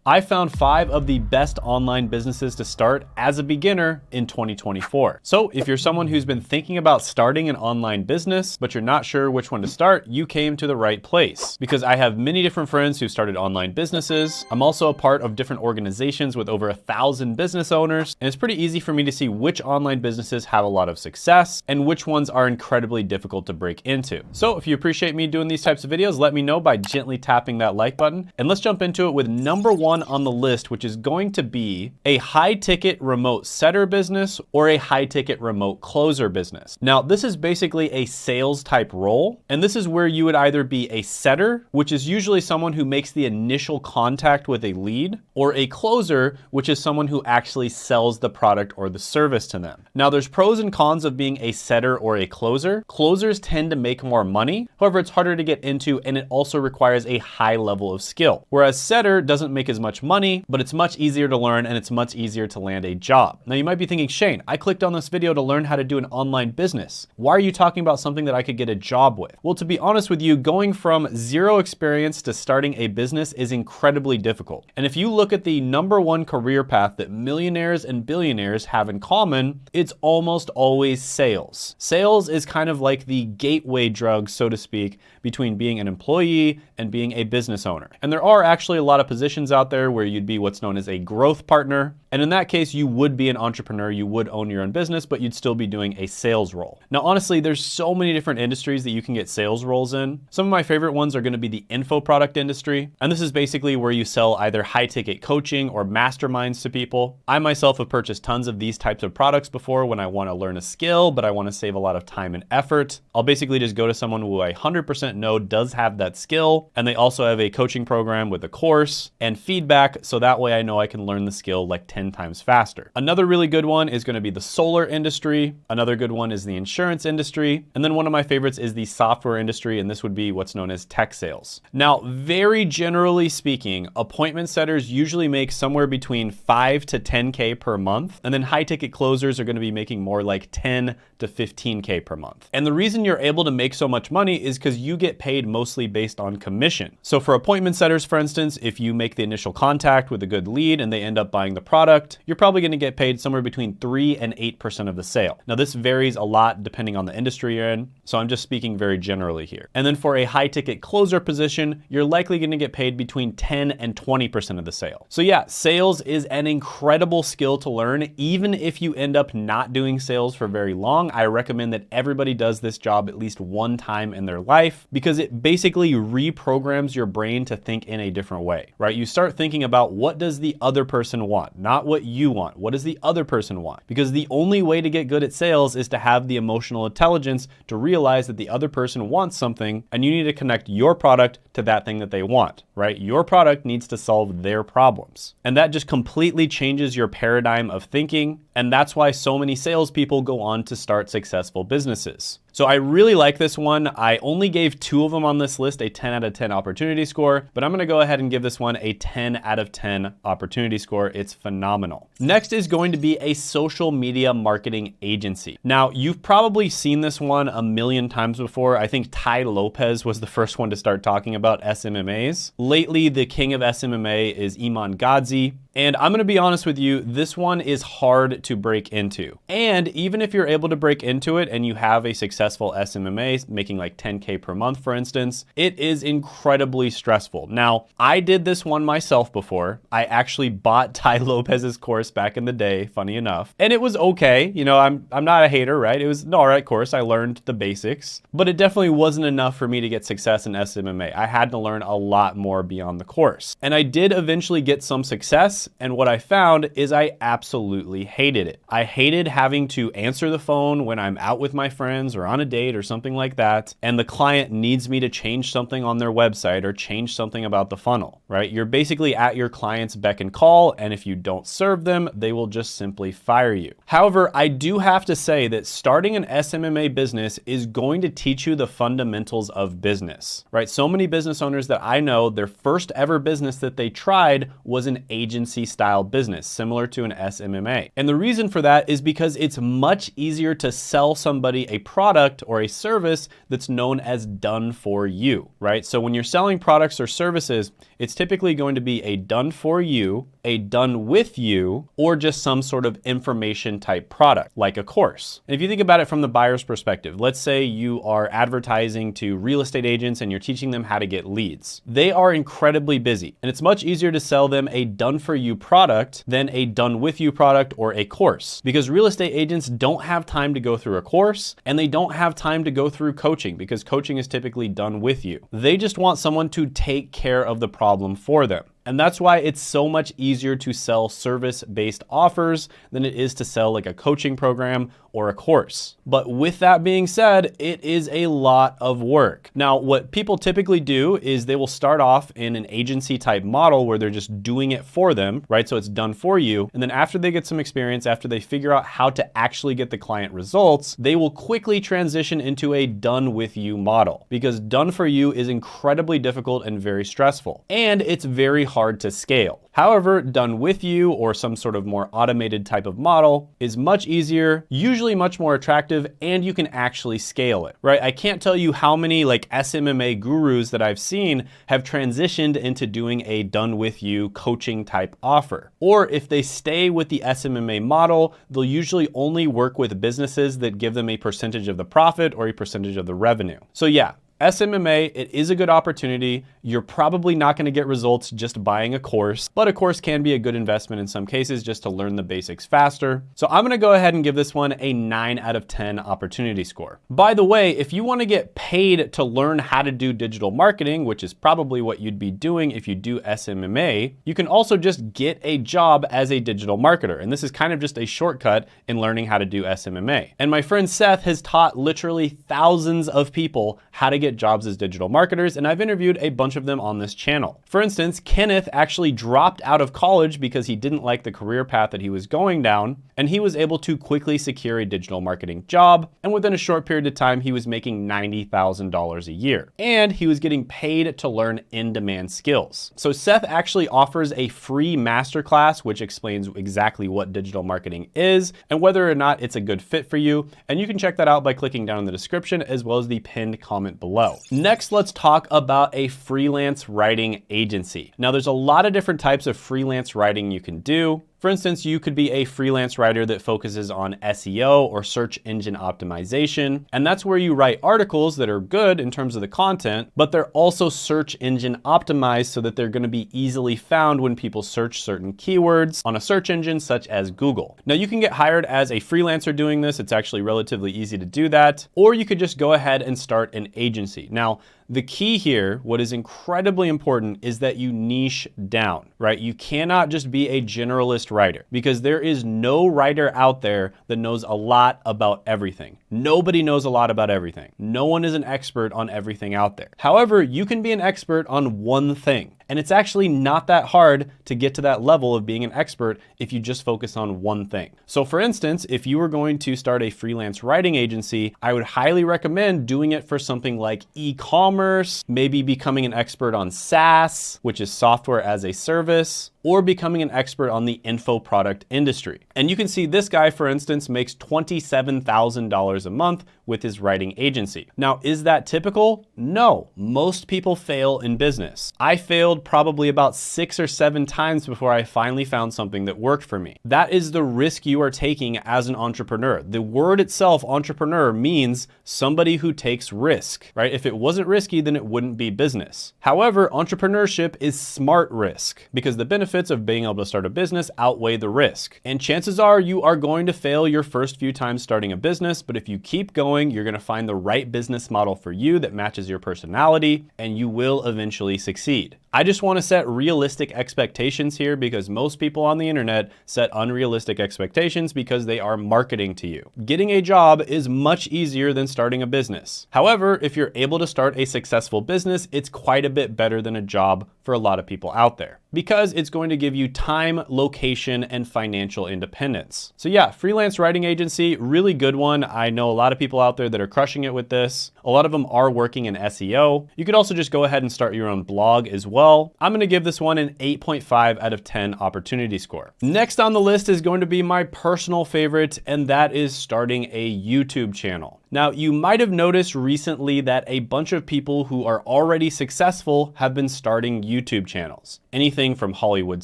I found 5 of the best online businesses to start as a beginner in 2024. So if you're someone who's been thinking about starting an online business, but you're not sure which one to start, you came to the right place, because I have many different friends who started online businesses. I'm also a part of different organizations with over 1,000 business owners, and it's pretty easy for me to see which online businesses have a lot of success and which ones are incredibly difficult to break into. So if you appreciate me doing these types of videos, let me know by gently tapping that like button, and let's jump into it with number 1 on the list, which is going to be a high ticket remote setter business or a high ticket remote closer business. Now, this is basically a sales type role, and this is where you would either be a setter, which is usually someone who makes the initial contact with a lead, or a closer, which is someone who actually sells the product or the service to them. Now, there's pros and cons of being a setter or a closer. Closers tend to make more money. However, it's harder to get into, and it also requires a high level of skill. Whereas setter doesn't make as much money, but it's much easier to learn and it's much easier to land a job. Now, you might be thinking, Shane, I clicked on this video to learn how to do an online business. Why are you talking about something that I could get a job with? Well, to be honest with you, going from 0 experience to starting a business is incredibly difficult. And if you look at the number 1 career path that millionaires and billionaires have in common, it's almost always sales. Sales is kind of like the gateway drug, so to speak, between being an employee and being a business owner. And there are actually a lot of positions out there where you'd be what's known as a growth partner. And in that case, you would be an entrepreneur, you would own your own business, but you'd still be doing a sales role. Now, honestly, there's so many different industries that you can get sales roles in. Some of my favorite ones are gonna be the info product industry. And this is basically where you sell either high ticket coaching or masterminds to people. I myself have purchased tons of these types of products before when I wanna learn a skill, but I wanna save a lot of time and effort. I'll basically just go to someone who I 100% know does have that skill. And they also have a coaching program with a course and feedback. So that way I know I can learn the skill like 10 times faster. Another really good one is going to be the solar industry. Another good one is the insurance industry. And then one of my favorites is the software industry, and this would be what's known as tech sales. Now, very generally speaking, appointment setters usually make somewhere between 5 to 10K per month, and then high ticket closers are going to be making more like 10 to 15K per month. And the reason you're able to make so much money is because you get paid mostly based on commission. So for appointment setters, for instance, if you make the initial contact with a good lead and they end up buying the product, you're probably going to get paid somewhere between 3 and 8% of the sale. Now, this varies a lot depending on the industry you're in, so I'm just speaking very generally here. And then for a high ticket closer position, you're likely going to get paid between 10 and 20% of the sale. So yeah, sales is an incredible skill to learn. Even if you end up not doing sales for very long, I recommend that everybody does this job at least one time in their life, because it basically reprograms your brain to think in a different way, right? You start thinking about, what does the other person want? Not what you want. What does the other person want? Because the only way to get good at sales is to have the emotional intelligence to realize that the other person wants something, and you need to connect your product to that thing that they want, right? Your product needs to solve their problems. And that just completely changes your paradigm of thinking. And that's why so many salespeople go on to start successful businesses. So I really like this one. I only gave 2 of them on this list a 10 out of 10 opportunity score, but I'm gonna go ahead and give this one a 10 out of 10 opportunity score. It's phenomenal. Next is going to be a social media marketing agency. Now, you've probably seen this one a million times before. I think Tai Lopez was the first one to start talking about SMMAs. Lately, the king of SMMA is Iman Gadzhi. And I'm gonna be honest with you, this one is hard to break into. And even if you're able to break into it and you have a successful SMMA, making like 10K per month, for instance, it is incredibly stressful. Now, I did this one myself before. I actually bought Tai Lopez's course back in the day, funny enough. And it was okay. You know, I'm not a hater, right? It was an all right course. I learned the basics, but it definitely wasn't enough for me to get success in SMMA. I had to learn a lot more beyond the course. And I did eventually get some success. And what I found is I absolutely hated it. I hated having to answer the phone when I'm out with my friends or on a date or something like that, and the client needs me to change something on their website or change something about the funnel, right? You're basically at your client's beck and call, and if you don't serve them, they will just simply fire you. However, I do have to say that starting an SMMA business is going to teach you the fundamentals of business, right? So many business owners that I know, their first ever business that they tried was an agency style business, similar to an SMMA. And the reason for that is because it's much easier to sell somebody a product or a service that's known as done for you, right? So when you're selling products or services, it's typically going to be a done for you, a done with you, or just some sort of information type product, like a course. And if you think about it from the buyer's perspective, let's say you are advertising to real estate agents and you're teaching them how to get leads. They are incredibly busy, and it's much easier to sell them a done for you product than a done with you product or a course, because real estate agents don't have time to go through a course, and they don't have time to go through coaching, because coaching is typically done with you. They just want someone to take care of the problem for them. And that's why it's so much easier to sell service-based offers than it is to sell like a coaching program or a course. But with that being said, it is a lot of work. Now, what people typically do is they will start off in an agency type model where they're just doing it for them, right? So it's done for you. And then after they get some experience, after they figure out how to actually get the client results, they will quickly transition into a done with you model, because done for you is incredibly difficult and very stressful. And it's very hard to scale. However, done with you or some sort of more automated type of model is much easier, usually much more attractive, and you can actually scale it, right? I can't tell you how many like SMMA gurus that I've seen have transitioned into doing a done with you coaching type offer. Or if they stay with the SMMA model, they'll usually only work with businesses that give them a percentage of the profit or a percentage of the revenue. So yeah, SMMA, it is a good opportunity. You're probably not going to get results just buying a course, but a course can be a good investment in some cases just to learn the basics faster. So I'm going to go ahead and give this one a 9 out of 10 opportunity score. By the way, if you want to get paid to learn how to do digital marketing, which is probably what you'd be doing if you do SMMA, you can also just get a job as a digital marketer. And this is kind of just a shortcut in learning how to do SMMA. And my friend Seth has taught literally thousands of people how to get jobs as digital marketers, and I've interviewed a bunch of them on this channel. For instance, Kenneth actually dropped out of college because he didn't like the career path that he was going down, and he was able to quickly secure a digital marketing job, and within a short period of time, he was making $90,000 a year, and he was getting paid to learn in-demand skills. So Seth actually offers a free masterclass which explains exactly what digital marketing is and whether or not it's a good fit for you, and you can check that out by clicking down in the description as well as the pinned comment below. Next, let's talk about a freelance writing agency. Now, there's a lot of different types of freelance writing you can do. For instance, you could be a freelance writer that focuses on SEO or search engine optimization, and that's where you write articles that are good in terms of the content, but they're also search engine optimized so that they're going to be easily found when people search certain keywords on a search engine such as Google. Now, you can get hired as a freelancer doing this. It's actually relatively easy to do that, or you could just go ahead and start an agency. Now, the key here, what is incredibly important, is that you niche down, right? You cannot just be a generalist writer, because there is no writer out there that knows a lot about everything. Nobody knows a lot about everything. No one is an expert on everything out there. However, you can be an expert on one thing. And it's actually not that hard to get to that level of being an expert if you just focus on one thing. So for instance, if you were going to start a freelance writing agency, I would highly recommend doing it for something like e-commerce, maybe becoming an expert on SaaS, which is software as a service, or becoming an expert on the info product industry. And you can see this guy, for instance, makes $27,000 a month with his writing agency. Now, is that typical? No, most people fail in business. I failed probably about 6 or 7 times before I finally found something that worked for me. That is the risk you are taking as an entrepreneur. The word itself, entrepreneur, means somebody who takes risk, right? If it wasn't risky, then it wouldn't be business. However, entrepreneurship is smart risk, because the benefits of being able to start a business outweigh the risk. And chances are you are going to fail your first few times starting a business, but if you keep going, you're going to find the right business model for you that matches your personality, and you will eventually succeed. I just want to set realistic expectations here, because most people on the internet set unrealistic expectations because they are marketing to you. Getting a job is much easier than starting a business. However, if you're able to start a successful business, it's quite a bit better than a job for a lot of people out there, because it's going to give you time, location, and financial independence. So yeah, freelance writing agency, really good one. I know a lot of people out there that are crushing it with this. A lot of them are working in SEO. You could also just go ahead and start your own blog as well. I'm gonna give this one an 8.5 out of 10 opportunity score. Next on the list is going to be my personal favorite, and that is starting a YouTube channel. Now, you might have noticed recently that a bunch of people who are already successful have been starting YouTube channels. Anything from Hollywood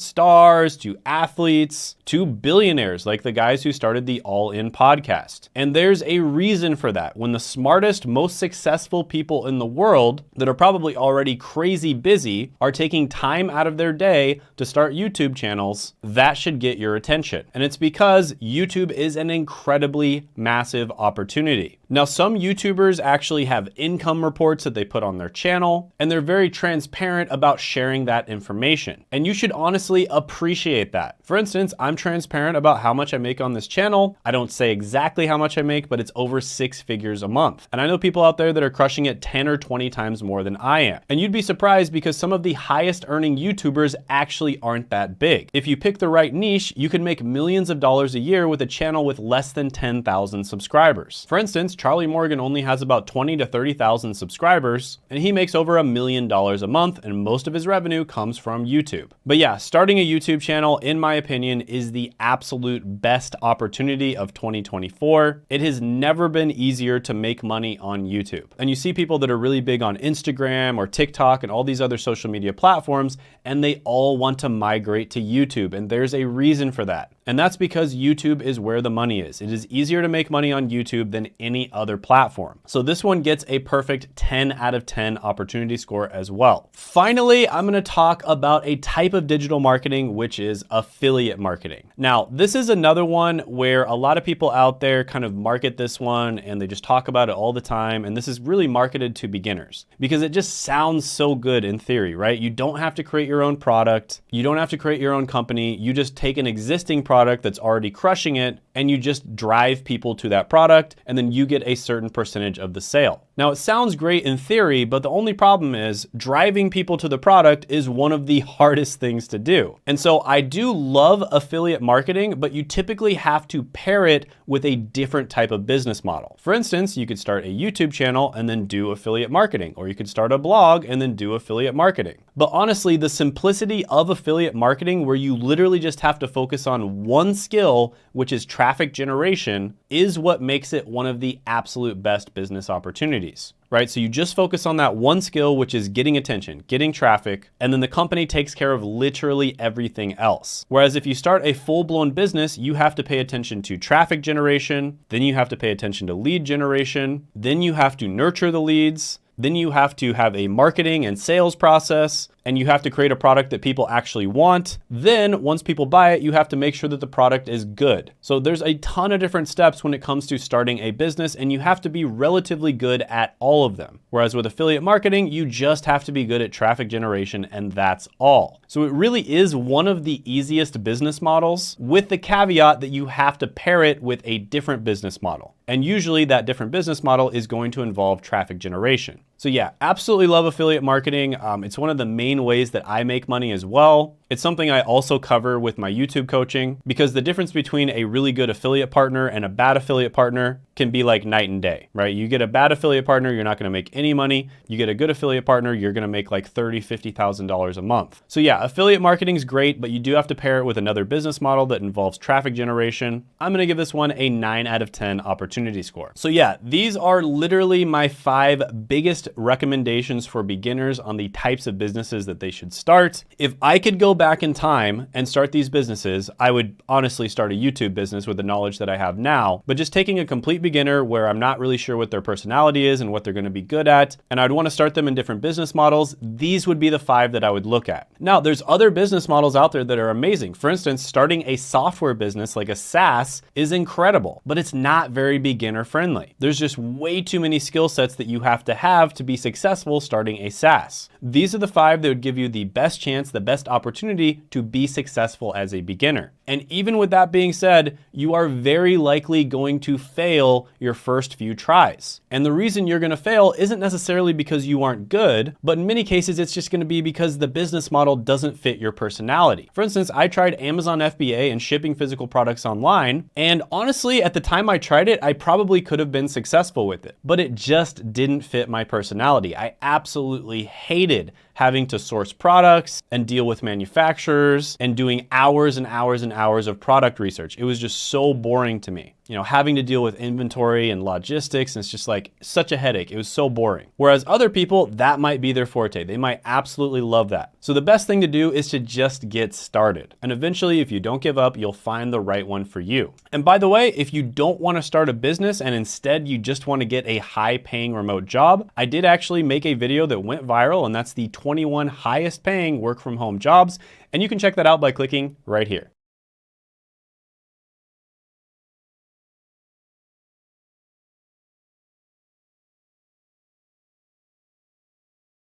stars to athletes to billionaires like the guys who started the All In podcast. And there's a reason for that. When the smartest, most successful people in the world that are probably already crazy busy are taking time out of their day to start YouTube channels, that should get your attention. And it's because YouTube is an incredibly massive opportunity. Now, some YouTubers actually have income reports that they put on their channel, and they're very transparent about sharing that information. And you should honestly appreciate that. For instance, I'm transparent about how much I make on this channel. I don't say exactly how much I make, but it's over 6 figures a month. And I know people out there that are crushing it 10 or 20 times more than I am. And you'd be surprised because some of the highest earning YouTubers actually aren't that big. If you pick the right niche, you can make millions of dollars a year with a channel with less than 10,000 subscribers. For instance, Charlie Morgan only has about 20 to 30,000 subscribers, and he makes over $1 million a month, and most of his revenue comes from YouTube. But yeah, starting a YouTube channel, in my opinion, is the absolute best opportunity of 2024. It has never been easier to make money on YouTube. And you see people that are really big on Instagram or TikTok and all these other social media platforms, and they all want to migrate to YouTube, and there's a reason for that. And that's because YouTube is where the money is. It is easier to make money on YouTube than any other platform. So this one gets a perfect 10 out of 10 opportunity score as well. Finally, I'm gonna talk about a type of digital marketing, which is affiliate marketing. Now, this is another one where a lot of people out there kind of market this one and they just talk about it all the time. And this is really marketed to beginners because it just sounds so good in theory, right? You don't have to create your own product. You don't have to create your own company. You just take an existing product that's already crushing it and you just drive people to that product and then you get a certain percentage of the sale. Now, it sounds great in theory, but the only problem is driving people to the product is one of the hardest things to do. And so I do love affiliate marketing, but you typically have to pair it with a different type of business model. For instance, you could start a YouTube channel and then do affiliate marketing, or you could start a blog and then do affiliate marketing. But honestly, the simplicity of affiliate marketing, where you literally just have to focus on one skill, which is traffic generation, is what makes it one of the absolute best business opportunities. Right? So you just focus on that one skill, which is getting attention, getting traffic, and then the company takes care of literally everything else. Whereas if you start a full-blown business, you have to pay attention to traffic generation, then you have to pay attention to lead generation, then you have to nurture the leads, then you have to have a marketing and sales process, and you have to create a product that people actually want. Then once people buy it, you have to make sure that the product is good. So there's a ton of different steps when it comes to starting a business, and you have to be relatively good at all of them. Whereas with affiliate marketing, you just have to be good at traffic generation, and that's all. So it really is one of the easiest business models, with the caveat that you have to pair it with a different business model. And usually that different business model is going to involve traffic generation. So yeah, absolutely love affiliate marketing. It's one of the main ways that I make money as well. It's something I also cover with my YouTube coaching, because the difference between a really good affiliate partner and a bad affiliate partner can be like night and day, right? You get a bad affiliate partner, you're not gonna make any money. You get a good affiliate partner, you're gonna make like $30,000, $50,000 a month. So yeah, affiliate marketing is great, but you do have to pair it with another business model that involves traffic generation. I'm gonna give this one a 9 out of 10 opportunity score. So yeah, these are literally my 5 biggest recommendations for beginners on the types of businesses that they should start. If I could go back in time and start these businesses, I would honestly start a YouTube business with the knowledge that I have now, but just taking a complete beginner where I'm not really sure what their personality is and what they're gonna be good at, and I'd wanna start them in different business models, these would be the 5 that I would look at. Now, there's other business models out there that are amazing. For instance, starting a software business like a SaaS is incredible, but it's not very beginner friendly. There's just way too many skill sets that you have to be successful starting a SaaS. These are the 5 that would give you the best chance, the best opportunity opportunity to be successful as a beginner. And even with that being said, you are very likely going to fail your first few tries. And the reason you're going to fail isn't necessarily because you aren't good, but in many cases, it's just going to be because the business model doesn't fit your personality. For instance, I tried Amazon FBA and shipping physical products online. And honestly, at the time I tried it, I probably could have been successful with it, but it just didn't fit my personality. I absolutely hated having to source products and deal with manufacturers and doing hours and hours and hours of product research. It was just so boring to me. You know, having to deal with inventory and logistics, and it's just like such a headache. It was so boring. Whereas other people, that might be their forte. They might absolutely love that. So the best thing to do is to just get started. And eventually, if you don't give up, you'll find the right one for you. And by the way, if you don't want to start a business and instead you just want to get a high-paying remote job, I did actually make a video that went viral, and that's the 21 highest paying work from home jobs. And you can check that out by clicking right here.